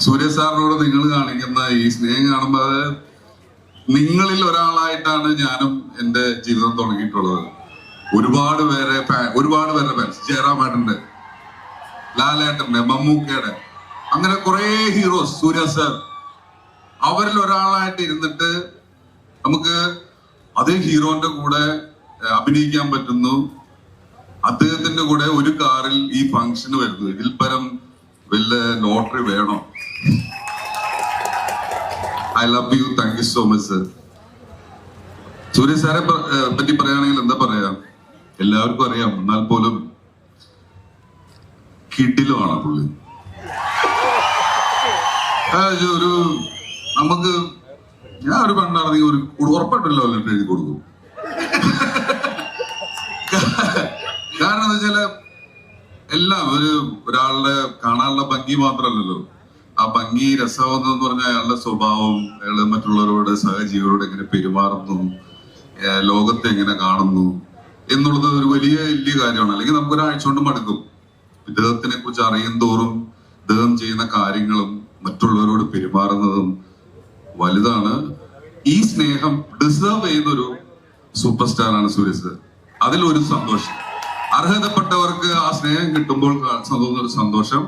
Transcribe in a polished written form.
സൂര്യ സാറിനോട് നിങ്ങൾ കാണിക്കുന്ന ഈ സ്നേഹം കാണുമ്പോൾ അത് നിങ്ങളിൽ ഒരാളായിട്ടാണ് ഞാനും എൻ്റെ ജീവിതം തുടങ്ങിയിട്ടുള്ളത്. ഒരുപാട് പേരുടെ ഫാൻസ്, ജയറാമേട്ടന്റെ, ലാലേട്ടന്റെ, മമ്മൂക്കയുടെ, അങ്ങനെ കുറെ ഹീറോസ്, സൂര്യ സാർ, അവരിൽ ഒരാളായിട്ട് ഇരുന്നിട്ട് നമുക്ക് അതേ ഹീറോന്റെ കൂടെ അഭിനയിക്കാൻ പറ്റുന്നു. അദ്ദേഹത്തിന്റെ കൂടെ ഒരു കാറിൽ ഈ ഫംഗ്ഷന് വരുന്നു. ഇതിൽ പരം വല്ല ലോട്ടറി വേണോ? I love you, thank you so much sir. Surya സാറെ പറ്റി പറയുകയാണെങ്കിൽ എന്താ പറയാ, എല്ലാവർക്കും അറിയാം, എന്നാൽ പോലും കിടിലുമാണ് പുള്ളി. ഒരു നമുക്ക് ഞാൻ ഒരു കണ്ടാണെങ്കിൽ ഒരു ഉറപ്പായിട്ടല്ലോ എഴുതി കൊടുക്കും. കാരണം എന്താ വെച്ചാല് എല്ലാം ഒരാളുടെ കാണാനുള്ള ഭംഗി മാത്രമല്ലല്ലോ, ആ ഭംഗി രസമാവുന്നതെന്ന് പറഞ്ഞാൽ അയാളുടെ സ്വഭാവം, അയാള് മറ്റുള്ളവരോട്, സഹജീവികളോട് എങ്ങനെ പെരുമാറുന്നു, ലോകത്തെ എങ്ങനെ കാണുന്നു എന്നുള്ളത് ഒരു വലിയ കാര്യമാണ്. അല്ലെങ്കിൽ നമുക്കൊരാഴ്ച കൊണ്ട് മടുക്കും. ഇദ്ദേഹത്തിനെ കുറിച്ച് അറിയും തോറും ഇദ്ദേഹം ചെയ്യുന്ന കാര്യങ്ങളും മറ്റുള്ളവരോട് പെരുമാറുന്നതും വലുതാണ്. ഈ സ്നേഹം ഡിസേർവ് ചെയ്യുന്നൊരു സൂപ്പർ സ്റ്റാറാണ് സൂര്യ സാർ. അതിലൊരു സന്തോഷം, അർഹതപ്പെട്ടവർക്ക് ആ സ്നേഹം കിട്ടുമ്പോൾ തോന്നുന്നൊരു സന്തോഷം